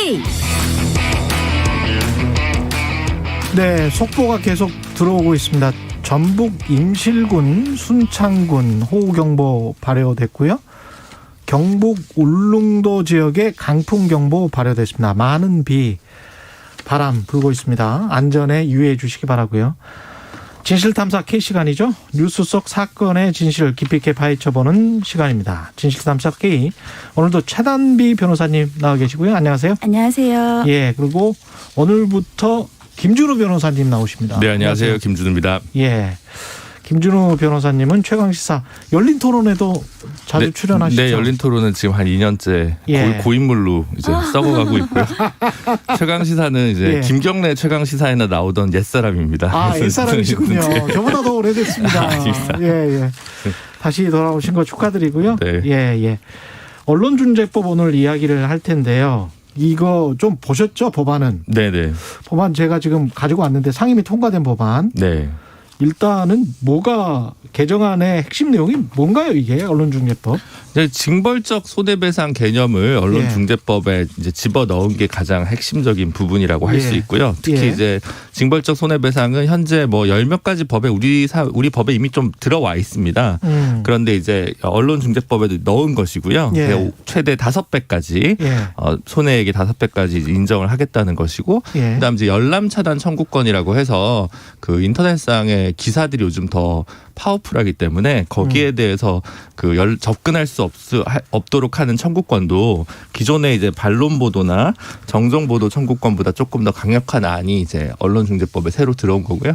K. 네, 속보가 계속 들어오고 있습니다. 전북 임실군, 순창군 호우경보 발효됐고요. 경북 울릉도 지역에 강풍경보 발효됐습니다. 많은 비, 바람 불고 있습니다. 안전에 유의해 주시기 바라고요. 진실탐사 K시간이죠. 뉴스 속 사건의 진실을 깊이 있게 파헤쳐보는 시간입니다. 진실탐사 K. 오늘도 최단비 변호사님 나와 계시고요. 안녕하세요. 안녕하세요. 예, 그리고 오늘부터 김준우 변호사님 나오십니다. 네, 안녕하세요. 김준우입니다. 예. 김준우 변호사님은 최강시사 열린 토론에도 자주 출연하시죠? 네, 열린 토론은 지금 한 2년째 예. 고인물로 이제 썩어가고 있고요. 최강시사는 이제 예. 김경래 최강시사에나 나오던 옛사람입니다. 아, 옛사람이시군요. 네. 저보다 더 오래됐습니다. 아닙니다. 예, 예. 다시 돌아오신 거 축하드리고요. 네. 예, 예. 언론중재법 오늘 이야기를 할 텐데요. 이거 좀 보셨죠? 법안은. 네네. 법안 제가 지금 가지고 왔는데 상임위 통과된 법안. 네. 일단은 뭐가 개정안의 핵심 내용이 뭔가요, 이게 언론중재법? 이제 징벌적 손해배상 개념을 언론중재법에 이제 집어 넣은 게 가장 핵심적인 부분이라고 할 수 예. 있고요. 특히 예. 이제 징벌적 손해배상은 현재 뭐 열 몇 가지 법에 우리 법에 이미 좀 들어와 있습니다. 그런데 이제 언론중재법에도 넣은 것이고요. 예. 최대 5배까지 예. 손해액의 5배까지 인정을 하겠다는 것이고, 예. 그다음 이제 열람 차단 청구권이라고 해서 그 인터넷상의 기사들이 요즘 더 파워풀하기 때문에 거기에 대해서 그 접근할 수 없도록 하는 청구권도 기존의 이제 반론 보도나 정정 보도 청구권보다 조금 더 강력한 안이 이제 언론중재법에 새로 들어온 거고요.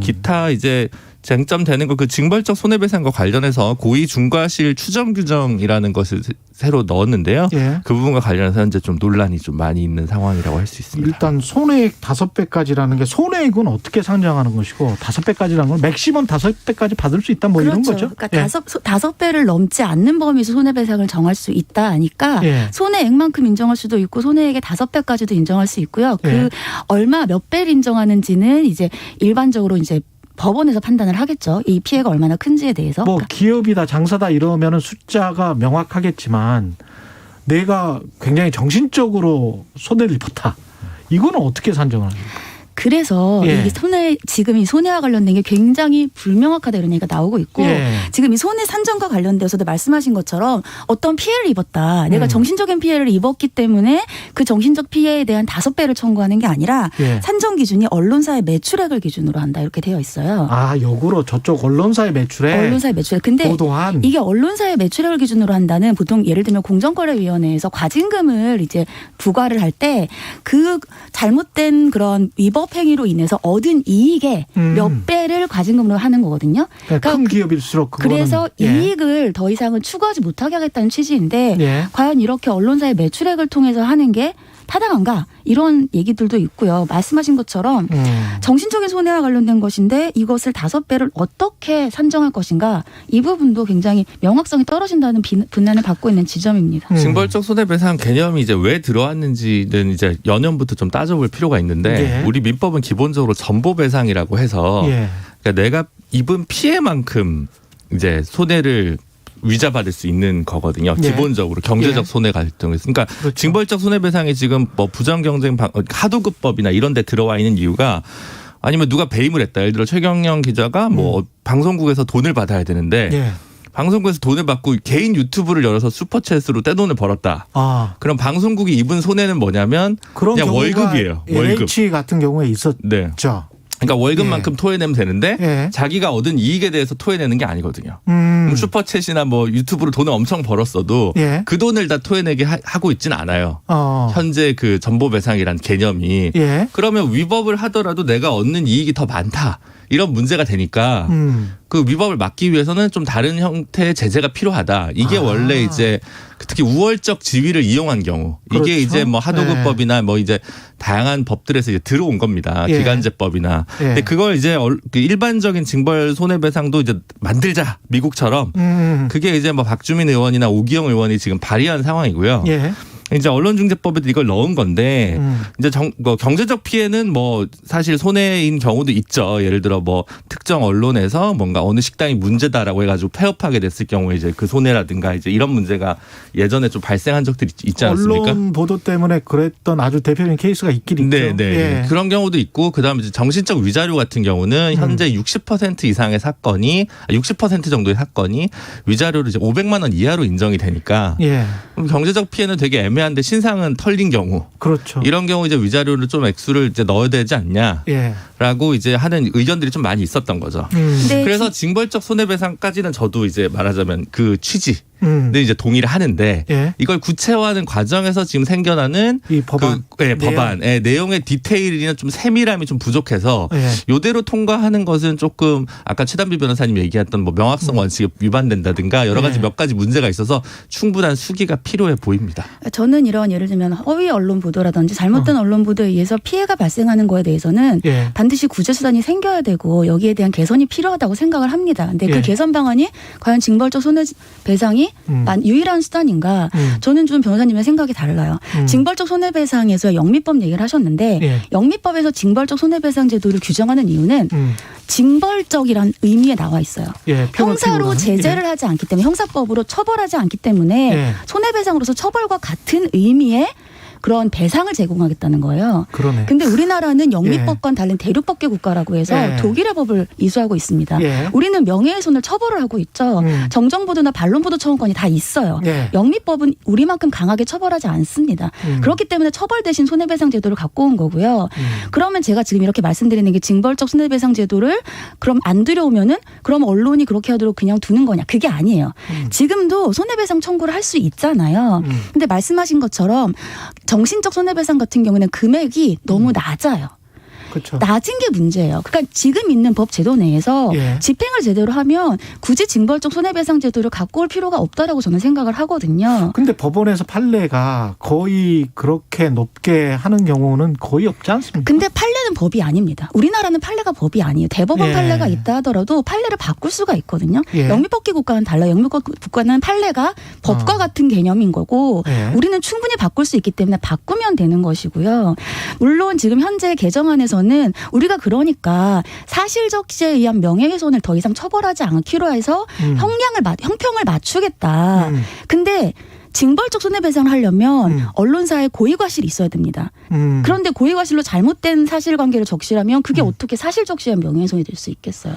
기타 이제 쟁점되는 거 그 징벌적 손해배상과 관련해서 고의 중과실 추정 규정이라는 것을 새로 넣었는데요. 예. 그 부분과 관련해서 현재 좀 논란이 좀 많이 있는 상황이라고 할 수 있습니다. 일단 손해액 5배까지라는 게 손해액은 어떻게 상정하는 것이고 5배까지라는 건 맥시멈 5배까지 받을 수 있다 뭐 그렇죠. 이런 거죠. 그러니까 예. 다섯 배를 넘지 않는 범위에서 손해배상을 정할 수 있다 하니까 예. 손해액만큼 인정할 수도 있고 손해액의 5배까지도 인정할 수 있고요. 예. 그 얼마 몇 배를 인정하는지는 이제 일반적으로 이제 법원에서 판단을 하겠죠. 이 피해가 얼마나 큰지에 대해서. 뭐 기업이다 장사다 이러면은 숫자가 명확하겠지만 내가 굉장히 정신적으로 손해를 입었다. 이거는 어떻게 산정하는 거예요? 그래서 예. 이 지금 이 손해와 관련된 게 굉장히 불명확하다 이런 얘기가 나오고 있고 예. 지금 이 손해 산정과 관련돼서도 말씀하신 것처럼 어떤 피해를 입었다. 내가 정신적인 피해를 입었기 때문에 그 정신적 피해에 대한 5배를 청구하는 게 아니라 예. 산정 기준이 언론사의 매출액을 기준으로 한다 이렇게 되어 있어요. 아, 역으로 저쪽 언론사의 매출에 언론사의 매출액. 근데 보도한 이게 언론사의 매출액을 기준으로 한다는 보통 예를 들면 공정거래위원회에서 과징금을 이제 부과를 할 때 그 잘못된 그런 위법 행위로 인해서 얻은 이익의 몇 배를 과징금으로 하는 거거든요. 그러니까 큰 기업일수록 그거는 그래서 예. 이익을 더 이상은 추구하지 못하게 하겠다는 취지인데 예. 과연 이렇게 언론사의 매출액을 통해서 하는 게 타당한가 이런 얘기들도 있고요. 말씀하신 것처럼 정신적인 손해와 관련된 것인데 이것을 5배를 어떻게 산정할 것인가 이 부분도 굉장히 명확성이 떨어진다는 분난을 받고 있는 지점입니다. 징벌적 손해배상 개념이 이제 왜 들어왔는지는 이제 연연부터 좀 따져볼 필요가 있는데 예. 우리 민법은 기본적으로 전보배상이라고 해서 예. 그러니까 내가 입은 피해만큼 이제 손해를 위자받을 수 있는 거거든요. 예. 기본적으로 경제적 예. 손해 갈등에서. 그러니까 그렇죠. 징벌적 손해배상이 지금 뭐 부정경쟁 하도급법이나 이런 데 들어와 있는 이유가 아니면 누가 배임을 했다. 예를 들어 최경영 기자가 뭐 방송국에서 돈을 받아야 되는데 예. 방송국에서 돈을 받고 개인 유튜브를 열어서 슈퍼챗으로 떼돈을 벌었다. 아, 그럼 방송국이 입은 손해는 뭐냐면 그런 그냥 경우가 월급이에요. 월급. LH 같은 경우에 있었죠. 네. 그러니까 월급만큼 토해내면 되는데 예. 자기가 얻은 이익에 대해서 토해내는 게 아니거든요. 그럼 슈퍼챗이나 뭐 유튜브로 돈을 엄청 벌었어도 예. 그 돈을 다 토해내게 하고 있진 않아요. 어. 현재 그 전보배상이란 개념이. 예. 그러면 위법을 하더라도 내가 얻는 이익이 더 많다. 이런 문제가 되니까 그 위법을 막기 위해서는 좀 다른 형태의 제재가 필요하다. 이게 원래 이제 특히 우월적 지위를 이용한 경우 그렇죠. 이게 이제 뭐 하도급법이나 뭐 이제 다양한 법들에서 이제 들어온 겁니다. 예. 기간제법이나. 예. 근데 그걸 이제 그 일반적인 징벌 손해배상도 이제 만들자 미국처럼 그게 이제 뭐 박주민 의원이나 오기영 의원이 지금 발의한 상황이고요. 예. 이제 언론중재법에도 이걸 넣은 건데 이제 경제적 피해는 뭐 사실 손해인 경우도 있죠. 예를 들어 뭐 특정 언론에서 뭔가 어느 식당이 문제다라고 해가지고 폐업하게 됐을 경우에 이제 그 손해라든가 이제 이런 문제가 예전에 좀 발생한 적들이 있지 않습니까? 언론 보도 때문에 그랬던 아주 대표적인 케이스가 있긴 있죠. 네. 예. 그런 경우도 있고 그다음에 이제 정신적 위자료 같은 경우는 현재 60% 이상의 사건이 60% 정도의 사건이 위자료를 이제 500만 원 이하로 인정이 되니까 예. 그럼 경제적 피해는 되게 애매한데 신상은 털린 경우 그렇죠. 이런 경우 이제 위자료를 좀 액수를 이제 넣어야 되지 않냐라고 예. 이제 하는 의견들이 좀 많이 있었던 거죠. 근데 그래서 징벌적 손해배상까지는 저도 이제 말하자면 그 취지. 네, 이제 동의를 하는데 예. 이걸 구체화하는 과정에서 지금 생겨나는 이 법안, 법안의 내용의 디테일이나 좀 세밀함이 좀 부족해서 예. 요대로 통과하는 것은 조금 아까 최단비 변호사님 얘기했던 뭐 명확성 원칙에 위반된다든가 여러 가지 예. 몇 가지 문제가 있어서 충분한 수기가 필요해 보입니다. 저는 이런 예를 들면 허위 언론 보도라든지 잘못된 언론 보도에 의해서 피해가 발생하는 거에 대해서는 예. 반드시 구제 수단이 생겨야 되고 여기에 대한 개선이 필요하다고 생각을 합니다. 근데 예. 그 개선 방안이 과연 징벌적 손해배상이 유일한 수단인가? 저는 좀 변호사님의 생각이 달라요. 징벌적 손해배상에서 영미법 얘기를 하셨는데 예. 영미법에서 징벌적 손해배상 제도를 규정하는 이유는 징벌적이란 의미에 나와 있어요. 예. 형사로 제재를 하지 않기 때문에 형사법으로 처벌하지 않기 때문에 예. 손해배상으로서 처벌과 같은 의미의 그런 배상을 제공하겠다는 거예요. 그러네. 근데 우리나라는 영미법과는 다른 대륙법계 국가라고 해서 예. 독일의 법을 이수하고 있습니다. 예. 우리는 명예훼손을 처벌을 하고 있죠. 정정보도나 반론보도 처분권이 다 있어요. 예. 영미법은 우리만큼 강하게 처벌하지 않습니다. 그렇기 때문에 처벌 대신 손해배상 제도를 갖고 온 거고요. 그러면 제가 지금 이렇게 말씀드리는 게 징벌적 손해배상 제도를 그럼 안 들여오면은 그럼 언론이 그렇게 하도록 그냥 두는 거냐. 그게 아니에요. 지금도 손해배상 청구를 할 수 있잖아요. 근데 말씀하신 것처럼 정신적 손해배상 같은 경우는 금액이 너무 낮아요. 그렇죠. 낮은 게 문제예요. 그러니까 지금 있는 법 제도 내에서 예. 집행을 제대로 하면 굳이 징벌적 손해배상 제도를 갖고 올 필요가 없다라고 저는 생각을 하거든요. 근데 법원에서 판례가 거의 그렇게 높게 하는 경우는 거의 없지 않습니까? 근데 판례는 법이 아닙니다. 우리나라는 판례가 법이 아니에요. 대법원 예. 판례가 있다 하더라도 판례를 바꿀 수가 있거든요. 예. 영미법계 국가는 달라요. 영미법 국가는 판례가 법과 같은 개념인 거고 예. 우리는 충분히 바꿀 수 있기 때문에 바꾸면 되는 것이고요. 물론 지금 현재 개정안에서는 우리가 그러니까 사실적시에 의한 명예훼손을 더 이상 처벌하지 않기로 해서 형평을 맞추겠다. 근데 징벌적 손해배상을 하려면 언론사에 고의과실이 있어야 됩니다. 그런데 고의과실로 잘못된 사실관계를 적시하면 그게 어떻게 사실적시에 명예훼손이 될 수 있겠어요.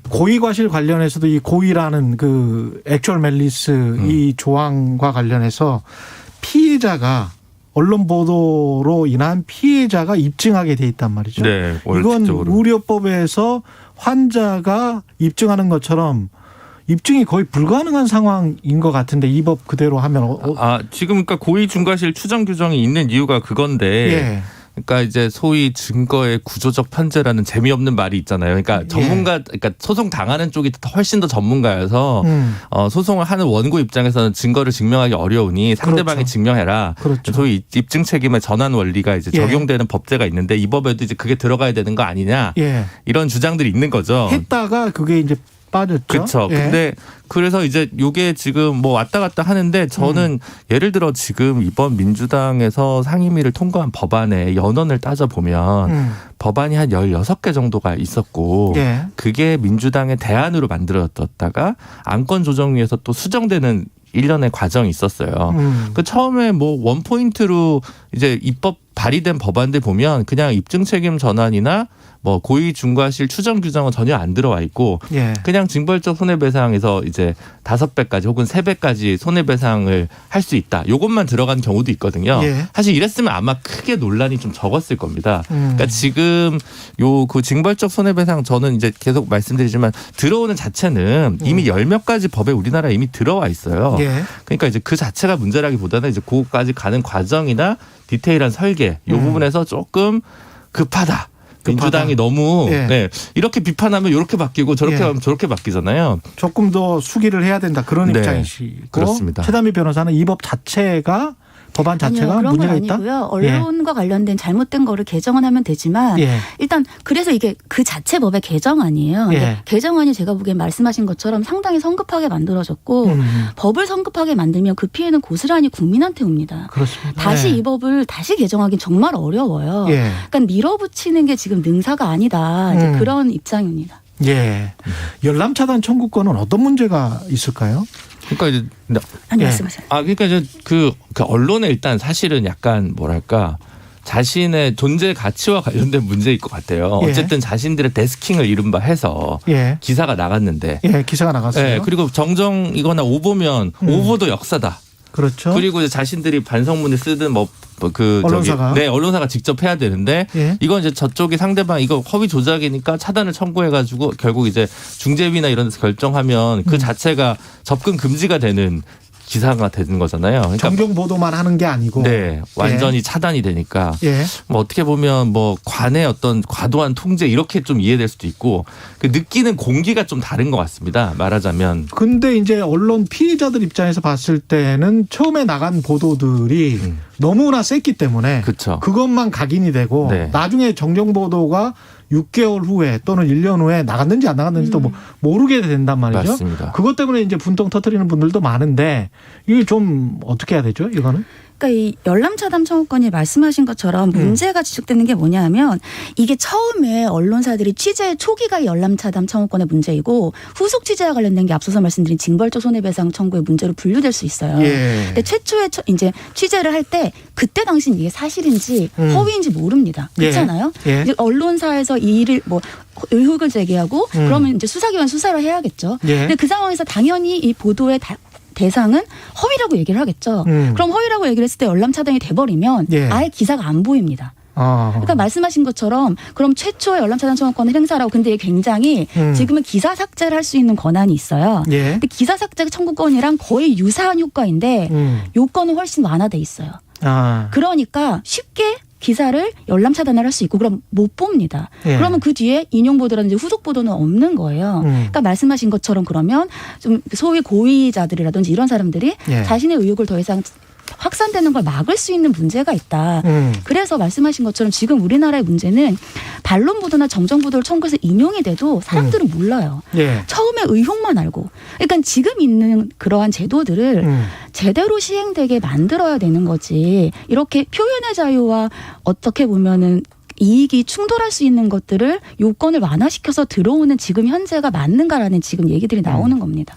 고의과실 관련해서도 이 고의라는 그 액츄얼 멜리스 이 조항과 관련해서 피해자가 언론 보도로 인한 피해자가 입증하게 돼 있단 말이죠. 네, 이건 원칙적으로. 의료법에서 환자가 입증하는 것처럼 입증이 거의 불가능한 상황인 것 같은데 이 법 그대로 하면 지금 그러니까 고의 중과실 추정 규정이 있는 이유가 그건데 예. 그러니까 이제 소위 증거의 구조적 편제라는 재미없는 말이 있잖아요. 그러니까 그러니까 소송 당하는 쪽이 훨씬 더 전문가여서 소송을 하는 원고 입장에서는 증거를 증명하기 어려우니 상대방이 그렇죠. 증명해라. 그렇죠. 소위 입증 책임의 전환 원리가 이제 적용되는 법제가 있는데 이 법에도 이제 그게 들어가야 되는 거 아니냐 예. 이런 주장들이 있는 거죠. 했다가 그게 이제 빠졌죠. 그렇죠. 예. 근데 그래서 이제 요게 지금 뭐 왔다 갔다 하는데 저는 예를 들어 지금 이번 민주당에서 상임위를 통과한 법안에 연원을 따져보면 법안이 한 16개 정도가 있었고 예. 그게 민주당의 대안으로 만들어졌다가 안건조정위에서 또 수정되는 일련의 과정이 있었어요. 그 처음에 뭐 원포인트로 이제 입법 발의된 법안들 보면 그냥 입증 책임 전환이나 뭐 고의 중과실 추정 규정은 전혀 안 들어와 있고 예. 그냥 징벌적 손해배상에서 이제 5배까지 혹은 3배까지 손해배상을 할 수 있다. 요것만 들어간 경우도 있거든요. 예. 사실 이랬으면 아마 크게 논란이 좀 적었을 겁니다. 그러니까 지금 요 그 징벌적 손해배상 저는 이제 계속 말씀드리지만 들어오는 자체는 이미 10몇 가지 법에 우리나라에 이미 들어와 있어요. 예. 그러니까 이제 그 자체가 문제라기보다는 이제 그거까지 가는 과정이나 디테일한 설계 이 부분에서 조금 급하다. 민주당이 너무 예. 이렇게 비판하면 이렇게 바뀌고 저렇게 예. 하면 저렇게 바뀌잖아요. 조금 더 수기를 해야 된다 그런 네. 입장이시고 그렇습니다. 최단비 변호사는 이 법 자체가 법안 자체가 아니요, 그런 문제가 건 있다? 아니고요. 언론과 관련된 잘못된 거를 개정은 하면 되지만 예. 일단 그래서 이게 그 자체 법의 개정안이에요. 예. 개정안이 제가 보기엔 말씀하신 것처럼 상당히 성급하게 만들어졌고 법을 성급하게 만들면 그 피해는 고스란히 국민한테 옵니다. 그렇습니다. 다시 예. 이 법을 다시 개정하기 정말 어려워요. 예. 그러니까 밀어붙이는 게 지금 능사가 아니다. 이제 그런 입장입니다. 예. 열람 차단 청구권은 어떤 문제가 있을까요? 그러니까 이제 아니 예. 말씀하세요. 그러니까 이제 그 언론에 일단 사실은 약간 뭐랄까 자신의 존재 가치와 관련된 문제일 것 같아요. 예. 어쨌든 자신들의 데스킹을 이른바 해서 예. 기사가 나갔는데, 예, 기사가 나갔어요. 예, 그리고 정정이거나 오보면 오보도 역사다. 그렇죠. 그리고 이제 자신들이 반성문을 쓰든 언론사가. 언론사가 직접 해야 되는데 예. 이건 이제 저쪽이 상대방 이거 허위 조작이니까 차단을 청구해가지고 결국 이제 중재위나 이런 데서 결정하면 그 자체가 접근 금지가 되는 기사가 되는 거잖아요. 그러니까 정경 보도만 하는 게 아니고. 네, 완전히 차단이 되니까 예. 뭐 어떻게 보면 뭐 관의 어떤 과도한 통제 이렇게 좀 이해될 수도 있고 그 느끼는 공기가 좀 다른 것 같습니다. 말하자면. 근데 이제 언론 피해자들 입장에서 봤을 때는 처음에 나간 보도들이 너무나 셌기 때문에 그렇죠. 그것만 각인이 되고 네. 나중에 정정 보도가 6개월 후에 또는 1년 후에 나갔는지 안 나갔는지도 모르게 된단 말이죠. 맞습니다. 그것 때문에 이제 분통 터뜨리는 분들도 많은데 이게 좀 어떻게 해야 되죠? 이거는? 그러니까 이 열람 차단 청구권이 말씀하신 것처럼 문제가 지적되는 게 뭐냐면 이게 처음에 언론사들이 취재 초기가 열람 차단 청구권의 문제이고 후속 취재와 관련된 게 앞서서 말씀드린 징벌적 손해배상 청구의 문제로 분류될 수 있어요. 예. 근데 최초에 이제 취재를 할 때 그때 당시는 이게 사실인지 허위인지 모릅니다. 그렇잖아요. 예. 이제 언론사에서 이 일을 뭐 의혹을 제기하고 그러면 이제 수사기관 수사를 해야겠죠. 예. 근데 그 상황에서 당연히 이 보도의 대상은 허위라고 얘기를 하겠죠. 그럼 허위라고 얘기를 했을 때 열람 차단이 돼버리면 예. 아예 기사가 안 보입니다. 그러니까 말씀하신 것처럼 그럼 최초의 열람 차단 청구권을 행사라고 근데 이게 굉장히 지금은 기사 삭제를 할 수 있는 권한이 있어요. 예. 근데 기사 삭제 청구권이랑 거의 유사한 효과인데 요건은 훨씬 완화돼 있어요. 그러니까 쉽게 기사를 열람 차단을 할 수 있고 그럼 못 봅니다. 예. 그러면 그 뒤에 인용 보도라든지 후속 보도는 없는 거예요. 그러니까 말씀하신 것처럼 그러면 좀 소위 고위자들이라든지 이런 사람들이 예. 자신의 의혹을 더 이상 확산되는 걸 막을 수 있는 문제가 있다. 그래서 말씀하신 것처럼 지금 우리나라의 문제는 반론 보도나 정정 보도를 청구해서 인용이 돼도 사람들은 몰라요. 예. 처음에 의혹만 알고. 그러니까 지금 있는 그러한 제도들을 제대로 시행되게 만들어야 되는 거지. 이렇게 표현의 자유와 어떻게 보면은 이익이 충돌할 수 있는 것들을 요건을 완화시켜서 들어오는 지금 현재가 맞는가라는 지금 얘기들이 나오는 겁니다.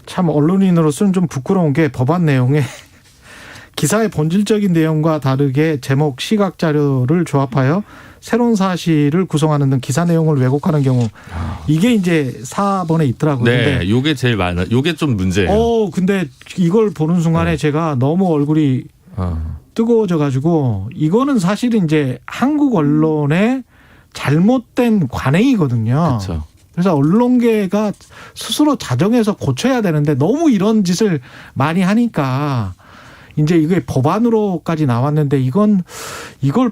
참 언론인으로서는 좀 부끄러운 게 법안 내용에 기사의 본질적인 내용과 다르게 제목, 시각 자료를 조합하여 새로운 사실을 구성하는 등 기사 내용을 왜곡하는 경우 이게 이제 4번에 있더라고요. 네, 요게 제일 많아. 요게 좀 문제예요. 근데 이걸 보는 순간에 제가 너무 얼굴이 뜨거워져 가지고 이거는 사실은 이제 한국 언론의 잘못된 관행이거든요. 그렇죠. 그래서 언론계가 스스로 자정해서 고쳐야 되는데 너무 이런 짓을 많이 하니까 이제 이게 법안으로까지 나왔는데 이걸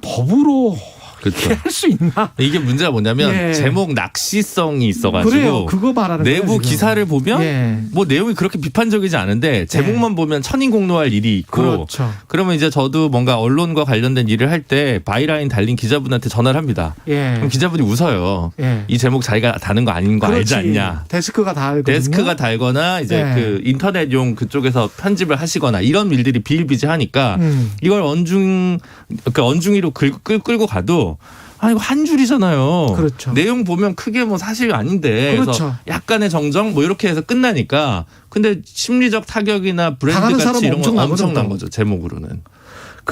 법으로 그렇죠. 할 수 있나? 이게 문제가 뭐냐면 예. 제목 낚시성이 있어가지고 그래요. 그거 말하는 거예요. 내부 지금. 기사를 보면 예. 뭐 내용이 그렇게 비판적이지 않은데 제목만 보면 천인공노할 일이 있고 그렇죠. 그러면 이제 저도 뭔가 언론과 관련된 일을 할 때 바이라인 달린 기자분한테 전화를 합니다. 예. 그럼 기자분이 웃어요. 예. 이 제목 자기가 다는 거 아닌 거 알지 그렇지. 않냐. 데스크가 다 알거든요. 데스크가 달거나 이제 네. 그 인터넷용 그쪽에서 편집을 하시거나 이런 일들이 비일비재하니까 이걸 언중위로 끌고 가도 이거 한 줄이잖아요. 그렇죠. 내용 보면 크게 뭐 사실 아닌데 그렇죠. 그래서 약간의 정정 뭐 이렇게 해서 끝나니까 근데 심리적 타격이나 브랜드 당하는 가치 사람은 이런 건 엄청나거든, 엄청난 또. 거죠. 제목으로는.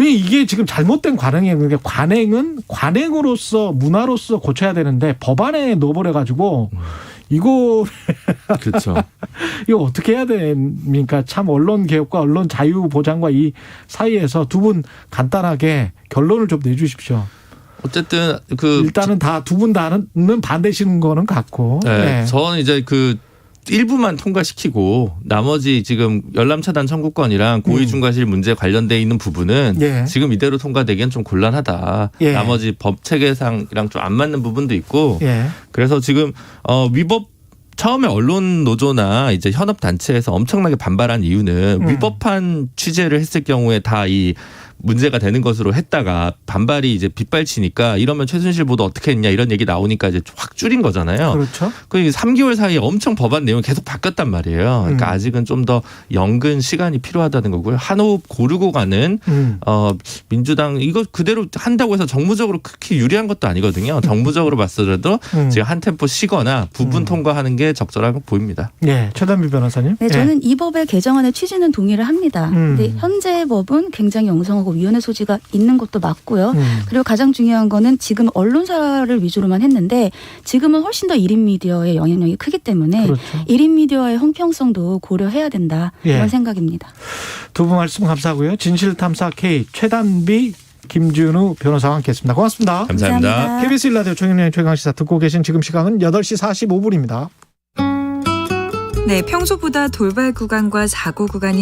이게 지금 잘못된 관행이에요. 그러니까 관행은 관행으로서 문화로서 고쳐야 되는데 법안에 넣어버려가지고 이거 그렇죠. 이거 어떻게 해야 됩니까? 참 언론 개혁과 언론 자유 보장과 이 사이에서 두 분 간단하게 결론을 좀 내주십시오. 어쨌든 일단은 다 두 분 다는 반대시는 거는 같고. 네. 저는 이제 그 일부만 통과시키고 나머지 지금 열람 차단 청구권이랑 고의 중과실 문제 관련돼 있는 부분은 예. 지금 이대로 통과되기엔 좀 곤란하다. 예. 나머지 나머지 법 체계상이랑 좀 안 맞는 부분도 있고 예. 그래서 지금 위법 처음에 언론 노조나 이제 현업 단체에서 엄청나게 반발한 이유는 위법한 취재를 했을 경우에 다 이 문제가 되는 것으로 했다가 반발이 이제 빗발치니까 이러면 최순실 보도 어떻게 했냐 이런 얘기 나오니까 이제 확 줄인 거잖아요. 그렇죠. 그 3개월 사이에 엄청 법안 내용이 계속 바뀌었단 말이에요. 그러니까 아직은 좀 더 연근 시간이 필요하다는 거고요. 한 호흡 고르고 가는 민주당 이거 그대로 한다고 해서 정무적으로 크게 유리한 것도 아니거든요. 정무적으로 봤더라도 지금 한 템포 쉬거나 부분 통과하는 게 적절하고 보입니다. 네, 최단비 변호사님. 네, 저는 이 법의 개정안의 취지는 동의를 합니다. 근데 현재 법은 굉장히 엉성하고 위헌의 소지가 있는 것도 맞고요. 그리고 가장 중요한 거는 지금 언론사를 위주로만 했는데 지금은 훨씬 더 1인 미디어의 영향력이 크기 때문에 그렇죠. 1인 미디어의 형평성도 고려해야 된다. 이런 생각입니다. 두 분 말씀 감사하고요. 진실탐사 K 최단비 김준우 변호사와 함께했습니다. 고맙습니다. 감사합니다. KBS 1라디오 최경영의 최강시사 듣고 계신 지금 시각은 8시 45분입니다. 네, 평소보다 돌발 구간과 사고 구간이